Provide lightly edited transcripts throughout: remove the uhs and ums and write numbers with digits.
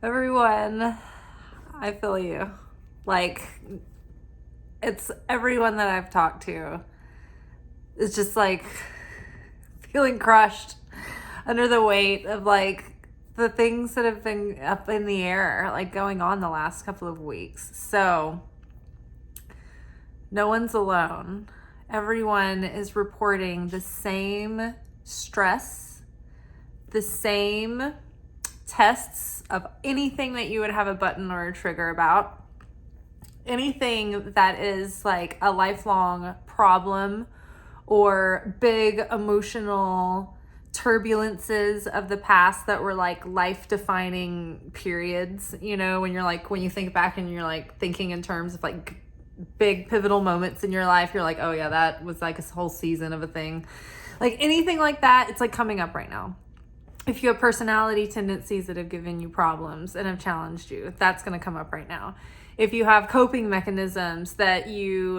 Everyone, I feel you. Like, it's everyone that I've talked to. It's just like feeling crushed under the weight of like the things that have been up in the air, like going on the last couple of weeks. So, no one's alone. Everyone is reporting the same stress, the same tests of anything that you would have a button or a trigger about, anything that is like a lifelong problem or big emotional turbulences of the past that were like life-defining periods, you know, when you think back and you're like thinking in terms of like big pivotal moments in your life, you're like, oh yeah, that was like a whole season of a thing. Like anything like that, it's like coming up right now. If you have personality tendencies that have given you problems and have challenged you, that's going to come up right now. If you have coping mechanisms that you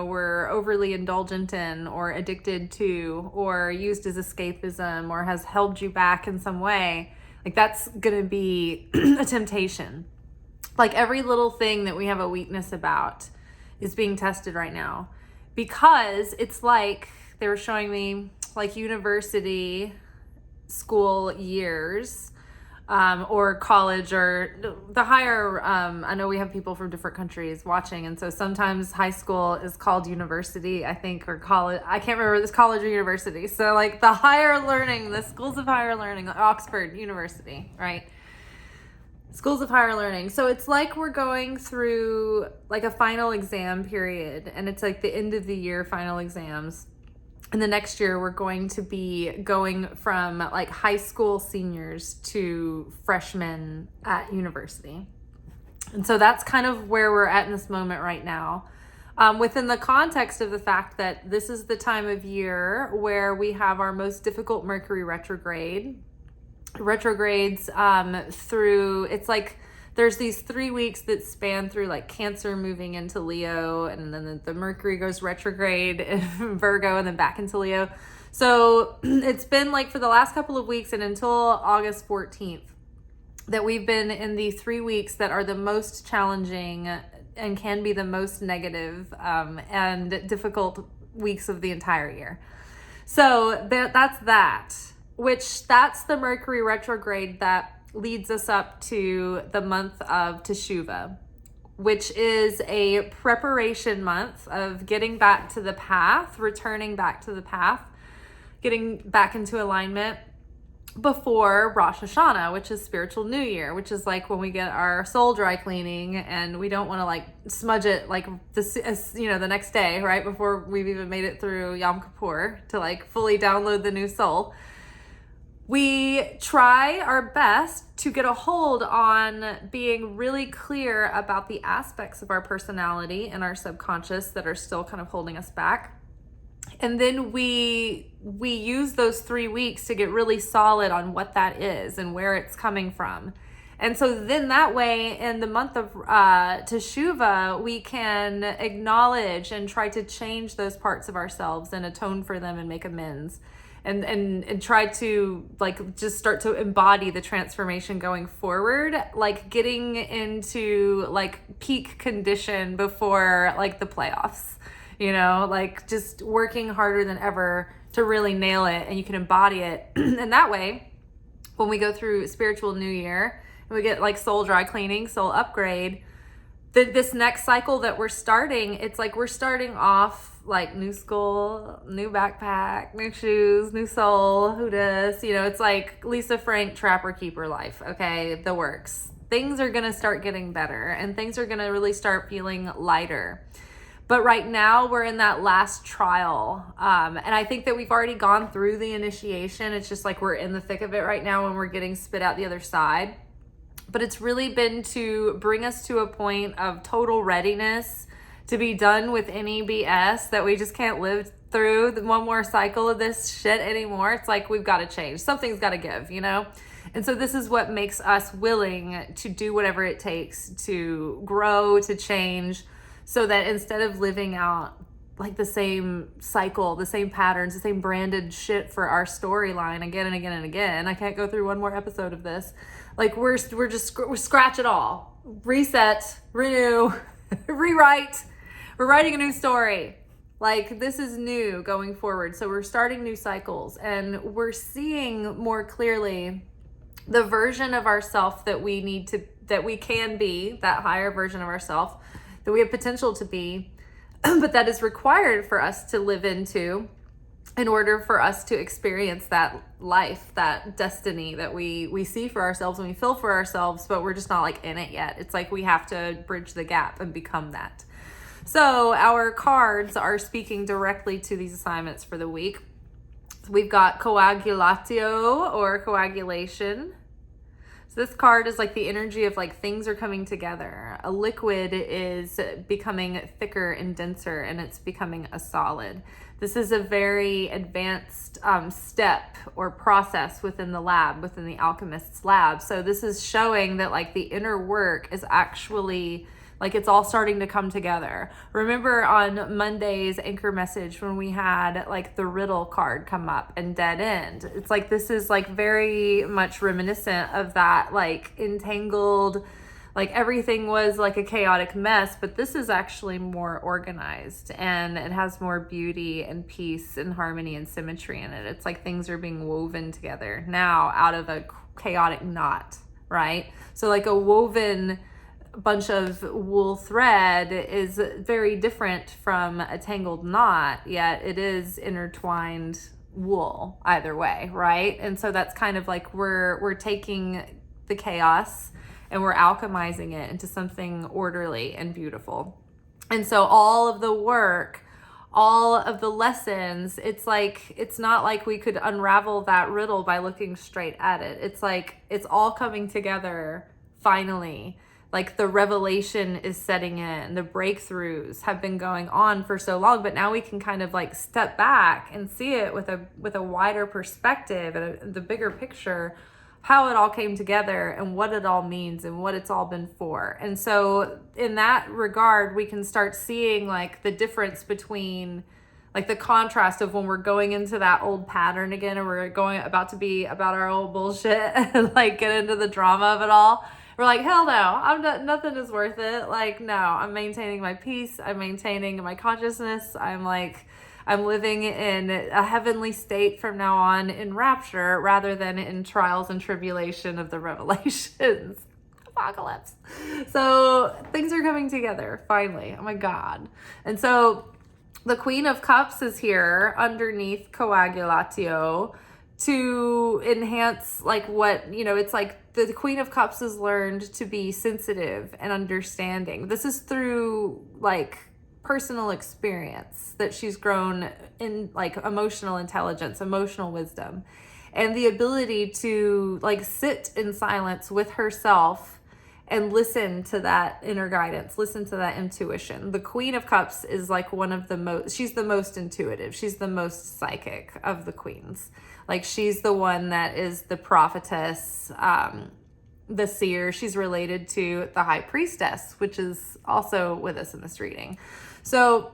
were overly indulgent in or addicted to or used as escapism or has held you back in some way, like that's going to be a temptation. Like every little thing that we have a weakness about is being tested right now, because it's like they were showing me like university school years or college or the higher I know we have people from different countries watching, and so sometimes high school is called university, I think, or college, I can't remember, this college or university. So like the higher learning, the schools of higher learning, Oxford University, right? Schools of higher learning. So it's like we're going through like a final exam period, and it's like the end of the year final exams. And the next year we're going to be going from like high school seniors to freshmen at university. And so that's kind of where we're at in this moment right now. Within the context of the fact that this is the time of year where we have our most difficult Mercury retrogrades through, it's like there's these 3 weeks that span through like Cancer moving into Leo, and then the Mercury goes retrograde in Virgo and then back into Leo. So it's been like for the last couple of weeks and until August 14th that we've been in the 3 weeks that are the most challenging and can be the most negative and difficult weeks of the entire year. So that's the Mercury retrograde that leads us up to the month of Teshuvah, which is a preparation month of getting back to the path, returning back to the path, getting back into alignment before Rosh Hashanah, which is spiritual New Year, which is like when we get our soul dry cleaning and we don't want to like smudge it like the next day, right before we've even made it through Yom Kippur to like fully download the new soul. We try our best to get a hold on being really clear about the aspects of our personality and our subconscious that are still kind of holding us back. And then we use those 3 weeks to get really solid on what that is and where it's coming from. And so then that way in the month of Teshuvah, we can acknowledge and try to change those parts of ourselves and atone for them and make amends. And try to like just start to embody the transformation going forward, like getting into like peak condition before like the playoffs, like just working harder than ever to really nail it, and you can embody it. And that way, when we go through spiritual New Year and we get like soul dry cleaning, soul upgrade, this next cycle that we're starting, it's like we're starting off like new school, new backpack, new shoes, new soul, who dis, it's like Lisa Frank Trapper Keeper life, okay, the works. Things are going to start getting better and things are going to really start feeling lighter. But right now we're in that last trial. And I think that we've already gone through the initiation. It's just like we're in the thick of it right now when we're getting spit out the other side. But it's really been to bring us to a point of total readiness to be done with any BS that we just can't live through one more cycle of this shit anymore. It's like we've got to change. Something's got to give, And so this is what makes us willing to do whatever it takes to grow, to change, so that instead of living out like the same cycle, the same patterns, the same branded shit for our storyline again and again and again. I can't go through one more episode of this. Like we're scratch it all, reset, renew, rewrite. We're writing a new story. Like this is new going forward. So we're starting new cycles, and we're seeing more clearly the version of ourself that we can be, that higher version of ourself that we have potential to be, but that is required for us to live into in order for us to experience that life, that destiny that we see for ourselves and we feel for ourselves, but we're just not like in it yet. It's like we have to bridge the gap and become that. So our cards are speaking directly to these assignments for the week. We've got coagulatio, or coagulation. So this card is like the energy of like things are coming together. A liquid is becoming thicker and denser, and it's becoming a solid. This is a very advanced step or process within the lab, within the alchemist's lab. So this is showing that like the inner work is actually like it's all starting to come together. Remember on Monday's anchor message when we had like the riddle card come up and dead end? It's like this is like very much reminiscent of that, like entangled, like everything was like a chaotic mess, but this is actually more organized and it has more beauty and peace and harmony and symmetry in it. It's like things are being woven together now out of a chaotic knot, right? So like a woven bunch of wool thread is very different from a tangled knot, yet it is intertwined wool either way, right? And so that's kind of like we're taking the chaos and we're alchemizing it into something orderly and beautiful. And so all of the work, all of the lessons, it's like, it's not like we could unravel that riddle by looking straight at it. It's like, it's all coming together finally. Like the revelation is setting in, the breakthroughs have been going on for so long, but now we can kind of like step back and see it with a wider perspective and the bigger picture, how it all came together and what it all means and what it's all been for. And so in that regard, we can start seeing like the difference between like the contrast of when we're going into that old pattern again and we're going about to be about our old bullshit and like get into the drama of it all. We're like, hell no, nothing is worth it. Like, no, I'm maintaining my peace. I'm maintaining my consciousness. I'm living in a heavenly state from now on in rapture rather than in trials and tribulation of the revelations. Apocalypse. So things are coming together finally. Oh my God. And so the Queen of Cups is here underneath coagulatio to enhance like what, you know, it's like the Queen of Cups has learned to be sensitive and understanding. This is through like personal experience that she's grown in, like emotional intelligence, emotional wisdom, and the ability to like sit in silence with herself and listen to that inner guidance, listen to that intuition. The Queen of Cups is like one of the most, she's the most intuitive. She's the most psychic of the queens. Like she's the one that is the prophetess, the seer. She's related to the high priestess, which is also with us in this reading. So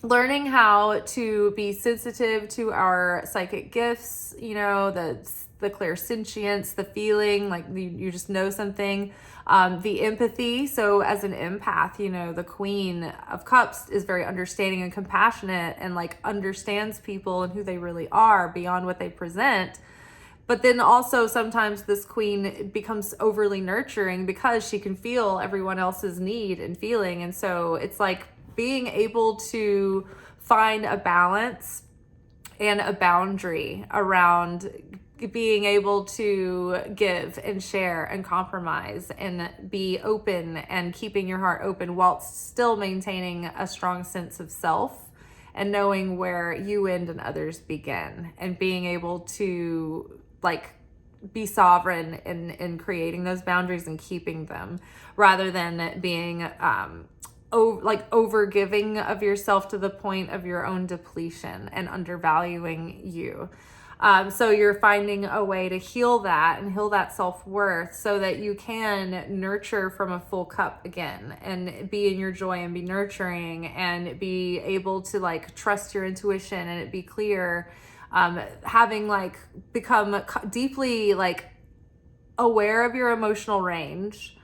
learning how to be sensitive to our psychic gifts, you know, the clairsentience, the feeling, like you just know something, the empathy. So as an empath, you know, the Queen of Cups is very understanding and compassionate and like understands people and who they really are beyond what they present. But then also sometimes this queen becomes overly nurturing because she can feel everyone else's need and feeling. And so it's like being able to find a balance and a boundary around being able to give and share and compromise and be open and keeping your heart open while still maintaining a strong sense of self and knowing where you end and others begin, and being able to like be sovereign in creating those boundaries and keeping them rather than being over giving of yourself to the point of your own depletion and undervaluing you. So you're finding a way to heal that and heal that self-worth so that you can nurture from a full cup again and be in your joy and be nurturing and be able to like trust your intuition and it be clear. Having like become deeply like aware of your emotional range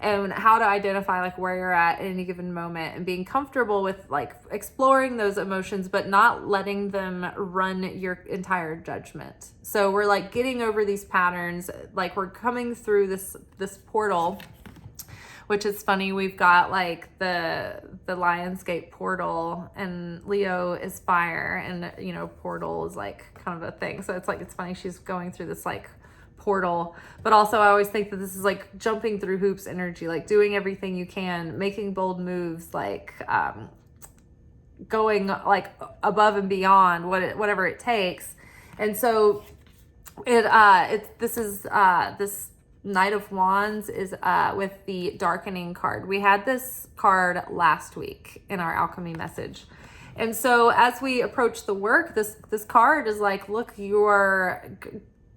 and how to identify like where you're at any given moment and being comfortable with like exploring those emotions, but not letting them run your entire judgment. So we're like getting over these patterns, like we're coming through this portal, which is funny. We've got like the Lionsgate portal and Leo is fire and, you know, portal is like kind of a thing. So it's like, it's funny. She's going through this like portal, but also I always think that this is like jumping through hoops energy, like doing everything you can, making bold moves, like going like above and beyond whatever it takes. And so this Knight of Wands is with the darkening card. We had this card last week in our alchemy message. And so as we approach the work, this card is like, look, you are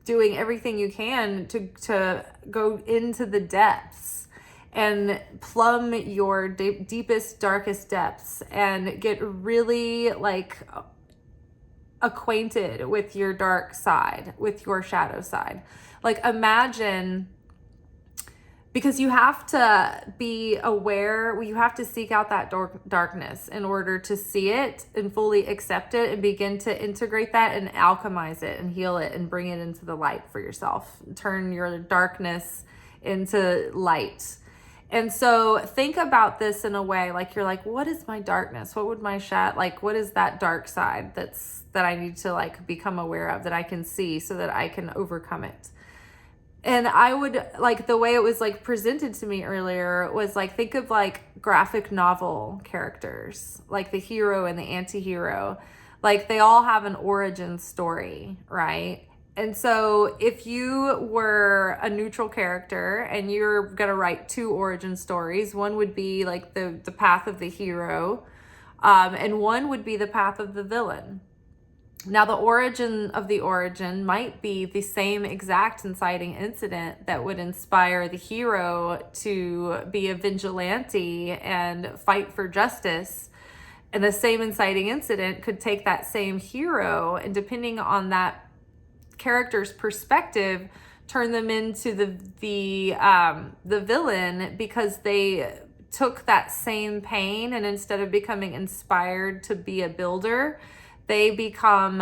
doing everything you can to go into the depths and plumb your deepest, darkest depths and get really like acquainted with your dark side, with your shadow side. Like imagine, because you have to be aware, you have to seek out that darkness in order to see it and fully accept it and begin to integrate that and alchemize it and heal it and bring it into the light for yourself. Turn your darkness into light. And so think about this in a way like you're like, what is my darkness? What would my like, what is that dark side that I need to like become aware of, that I can see so that I can overcome it? And I would like, the way it was like presented to me earlier was like, think of like graphic novel characters, like the hero and the anti-hero, like they all have an origin story, right? And so if you were a neutral character and you're going to write two origin stories, one would be like the path of the hero, and one would be the path of the villain. Now, the origin of the origin might be the same exact inciting incident that would inspire the hero to be a vigilante and fight for justice. And the same inciting incident could take that same hero and, depending on that character's perspective, turn them into the villain, because they took that same pain and instead of becoming inspired to be a builder, they become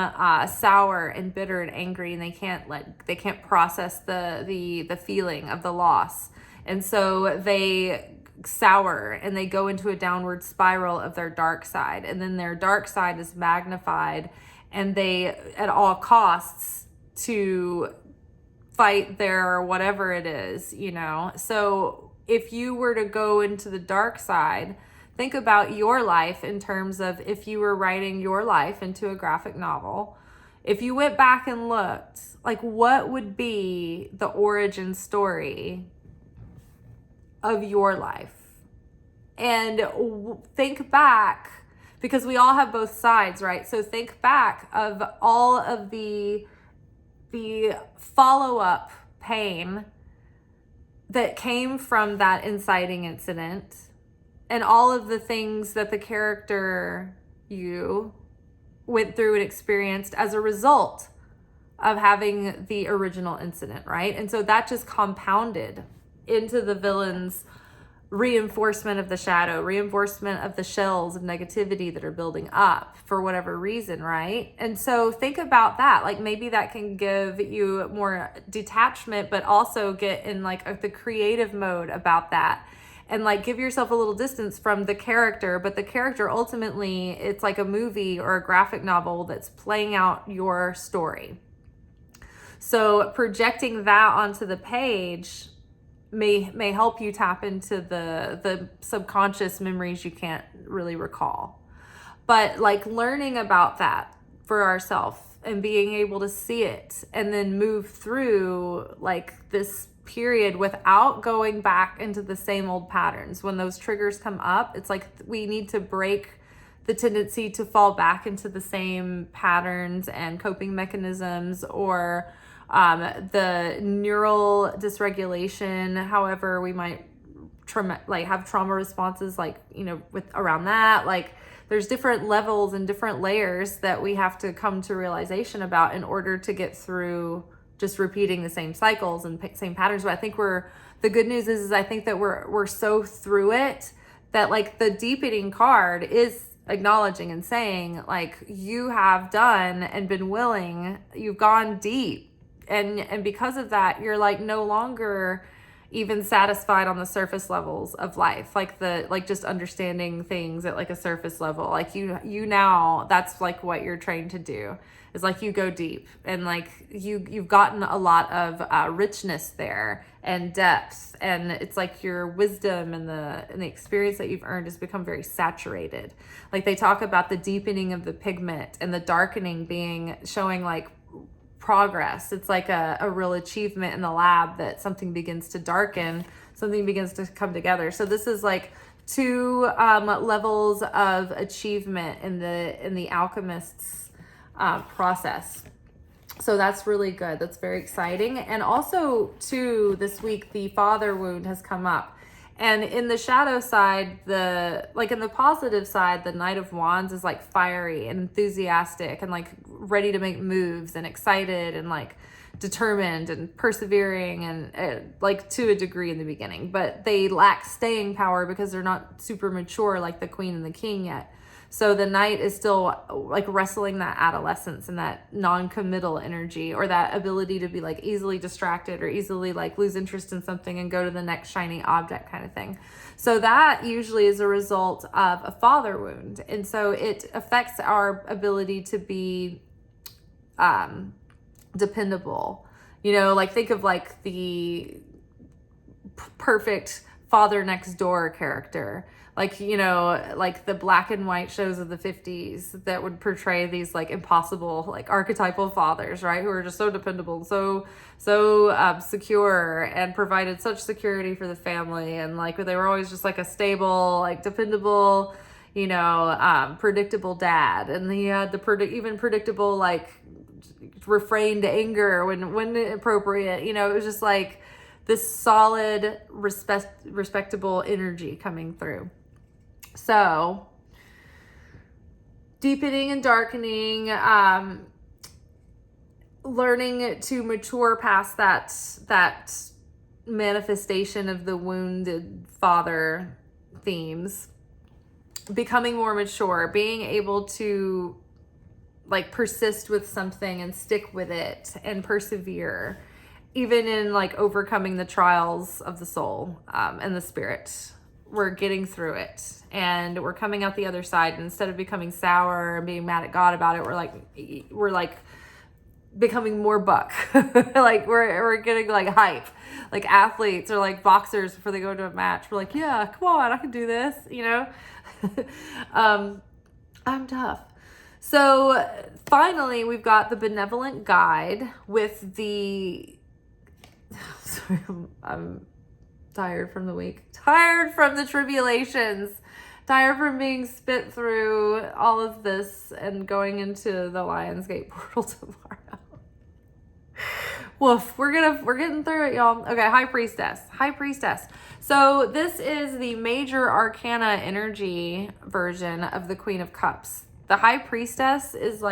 sour and bitter and angry, and they can't process the feeling of the loss. And so they sour and they go into a downward spiral of their dark side. And then their dark side is magnified, and they at all costs to fight their whatever it is, you know. So if you were to go into the dark side, think about your life in terms of if you were writing your life into a graphic novel. If you went back and looked, like, what would be the origin story of your life? And think back, because we all have both sides, right? So think back of all of the follow-up pain that came from that inciting incident, and all of the things that the character you went through and experienced as a result of having the original incident, right? And so that just compounded into the villain's reinforcement of the shadow, reinforcement of the shells of negativity that are building up for whatever reason, right? And so think about that. Like, maybe that can give you more detachment, but also get in like the creative mode about that. And like give yourself a little distance from the character, but the character ultimately, it's like a movie or a graphic novel that's playing out your story. So projecting that onto the page may help you tap into the subconscious memories you can't really recall. But like learning about that for ourselves and being able to see it and then move through like this period without going back into the same old patterns. When those triggers come up, it's like we need to break the tendency to fall back into the same patterns and coping mechanisms, or the neural dysregulation, however we might have trauma responses, with around that. There's different levels and different layers that we have to come to realization about in order to get through just repeating the same cycles and same patterns. But I think the good news is I think that we're so through it that the deepening card is acknowledging and saying, you have done and been willing, you've gone deep. And because of that, you're no longer even satisfied on the surface levels of life, just understanding things at a surface level. You now, that's what you're trained to do, is you go deep, and you've gotten a lot of richness there and depth, and it's your wisdom and the experience that you've earned has become very saturated. They talk about the deepening of the pigment and the darkening showing progress. It's a real achievement in the lab that something begins to darken, something begins to come together. So this is 2 levels of achievement in the alchemist's process. So that's really good. That's very exciting. And also too, this week the father wound has come up. And in the shadow side, in the positive side, the Knight of Wands is fiery and enthusiastic and ready to make moves and excited and determined and persevering and to a degree in the beginning. But they lack staying power because they're not super mature like the Queen and the King yet. So the Knight is still wrestling that adolescence and that non-committal energy, or that ability to be easily distracted or easily lose interest in something and go to the next shiny object kind of thing. So that usually is a result of a father wound. And so it affects our ability to be dependable. Think of the perfect father next door character. The black and white shows of the 50s that would portray these impossible archetypal fathers, right, who are just so dependable, so secure, and provided such security for the family, and they were always just a stable, dependable, predictable dad. And he had the even predictable refrained anger when appropriate. It was just this solid respectable energy coming through. So deepening and darkening, learning to mature past that manifestation of the wounded father themes, becoming more mature, being able to persist with something and stick with it and persevere, even in overcoming the trials of the soul and the spirit. We're getting through it and we're coming out the other side. And instead of becoming sour and being mad at God about it, we're becoming more buck. we're getting hype, athletes or boxers before they go to a match. We're yeah, come on, I can do this, I'm tough. So finally, we've got the benevolent guide with the sorry, I'm tired from the week, tired from the tribulations, tired from being spit through all of this and going into the Lionsgate portal tomorrow. Woof, we're getting through it, y'all. Okay, High Priestess. So this is the major arcana energy version of the Queen of Cups. The High Priestess is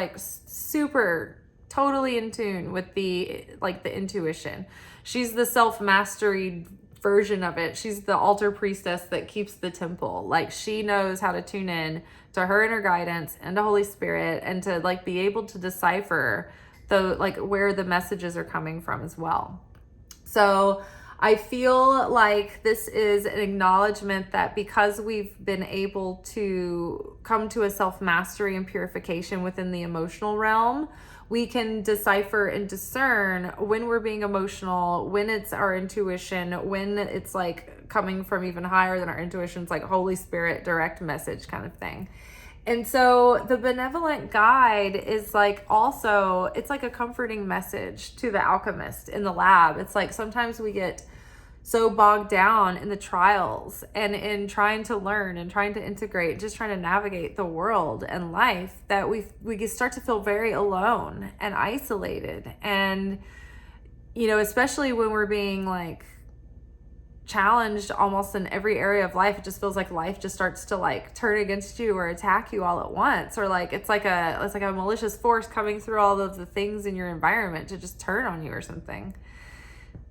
super totally in tune with the intuition. She's the self-mastery version of it. She's the altar priestess that keeps the temple. She knows how to tune in to her inner guidance and to Holy Spirit, and to be able to decipher where the messages are coming from as well. So I feel this is an acknowledgement that because we've been able to come to a self-mastery and purification within the emotional realm, we can decipher and discern when we're being emotional, when it's our intuition, when it's coming from even higher than our intuition. It's Holy Spirit direct message kind of thing. And so the benevolent guide is also, it's a comforting message to the alchemist in the lab. It's sometimes we get so bogged down in the trials and in trying to learn and trying to integrate, just trying to navigate the world and life, that we start to feel very alone and isolated. And, you know, especially when we're being like challenged almost in every area of life, it just feels like life just starts to like turn against you or attack you all at once, or like it's like a malicious force coming through all of the things in your environment to just turn on you or something.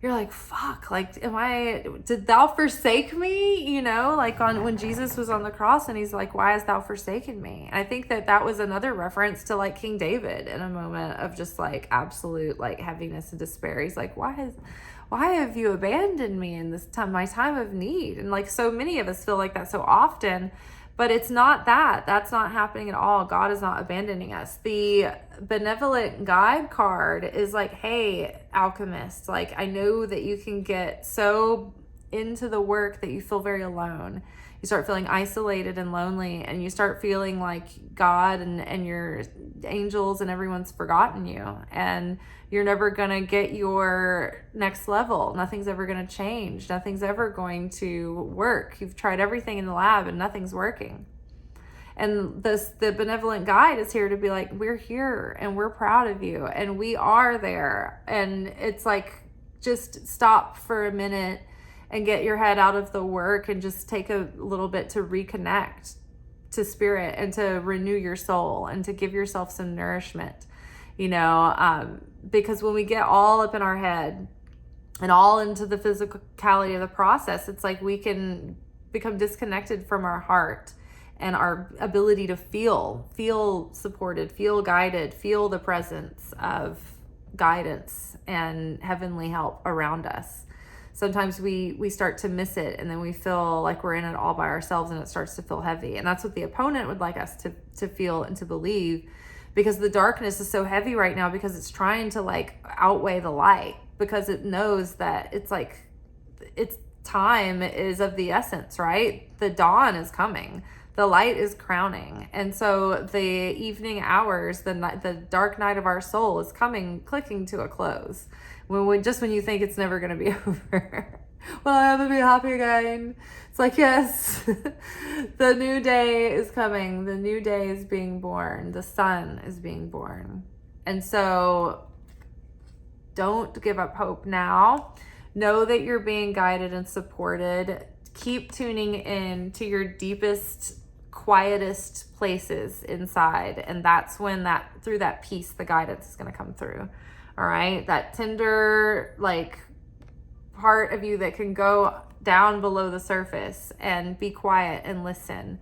You're like, fuck, like, did thou forsake me? You know, like when Jesus was on the cross and he's like, why hast thou forsaken me? And I think that was another reference to like King David in a moment of just like absolute like heaviness and despair. He's like, why have you abandoned me in this time, my time of need? And like so many of us feel like that so often, but it's not that. That's not happening at all. God is not abandoning us. The benevolent guide card is like, hey, alchemist, like I know that you can get so into the work that you feel very alone. You start feeling isolated and lonely, and you start feeling like God and your angels and everyone's forgotten you, and you're never gonna get your next level. Nothing's ever gonna change. Nothing's ever going to work. You've tried everything in the lab and nothing's working. And the benevolent guide is here to be like, we're here and we're proud of you and we are there. And it's like, just stop for a minute and get your head out of the work and just take a little bit to reconnect to spirit and to renew your soul and to give yourself some nourishment, you know, because when we get all up in our head and all into the physicality of the process, it's like we can become disconnected from our heart and our ability to feel supported, feel guided, feel the presence of guidance and heavenly help around us. Sometimes we start to miss it, and then we feel like we're in it all by ourselves, and it starts to feel heavy. And that's what the opponent would like us to feel and to believe, because the darkness is so heavy right now, because it's trying to like outweigh the light, because it knows that it's like its time is of the essence, right? The dawn is coming. The light is crowning. And so the evening hours, the dark night of our soul is clicking to a close. When you think it's never going to be over. Well, I have to be happy again. It's like, yes, the new day is coming. The new day is being born. The sun is being born. And so don't give up hope now. Know that you're being guided and supported. Keep tuning in to your deepest, quietest places inside. And that's when through that peace, the guidance is going to come through. All right. That tender, like, part of you that can go down below the surface and be quiet and listen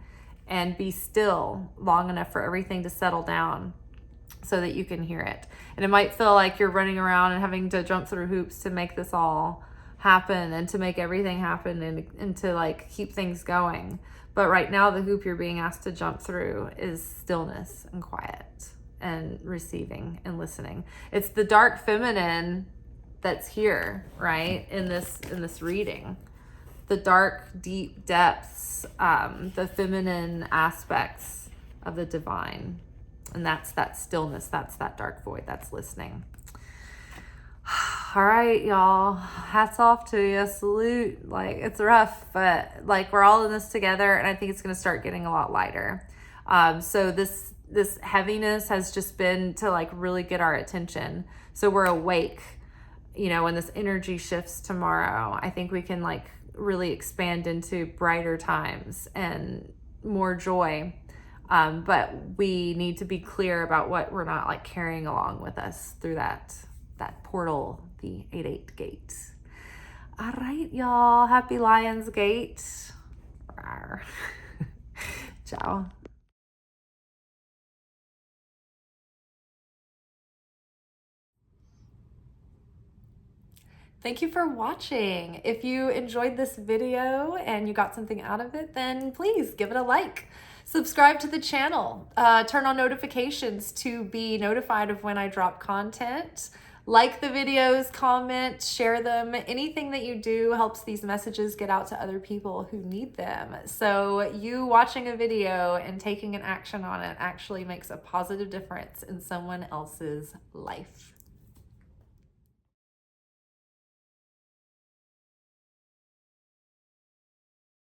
and be still long enough for everything to settle down so that you can hear it. And it might feel like you're running around and having to jump through hoops to make this all happen and to make everything happen and to like keep things going. But right now, the hoop you're being asked to jump through is stillness and quiet and receiving and listening. It's the dark feminine that's here, right? In this reading, the dark, deep depths, the feminine aspects of the divine. And that's that stillness. That's that dark void. That's listening. All right, y'all, hats off to you. Salute. Like, it's rough, but like we're all in this together, and I think it's going to start getting a lot lighter. So this heaviness has just been to like really get our attention. So we're awake, you know, when this energy shifts tomorrow. I think we can like really expand into brighter times and more joy. But we need to be clear about what we're not like carrying along with us through that portal, the 8-8 gate. All right, y'all. Happy Lion's Gate. Ciao. Thank you for watching. If you enjoyed this video and you got something out of it, then please give it a like. Subscribe to the channel. Turn on notifications to be notified of when I drop content. Like the videos, comment, share them. Anything that you do helps these messages get out to other people who need them. So you watching a video and taking an action on it actually makes a positive difference in someone else's life.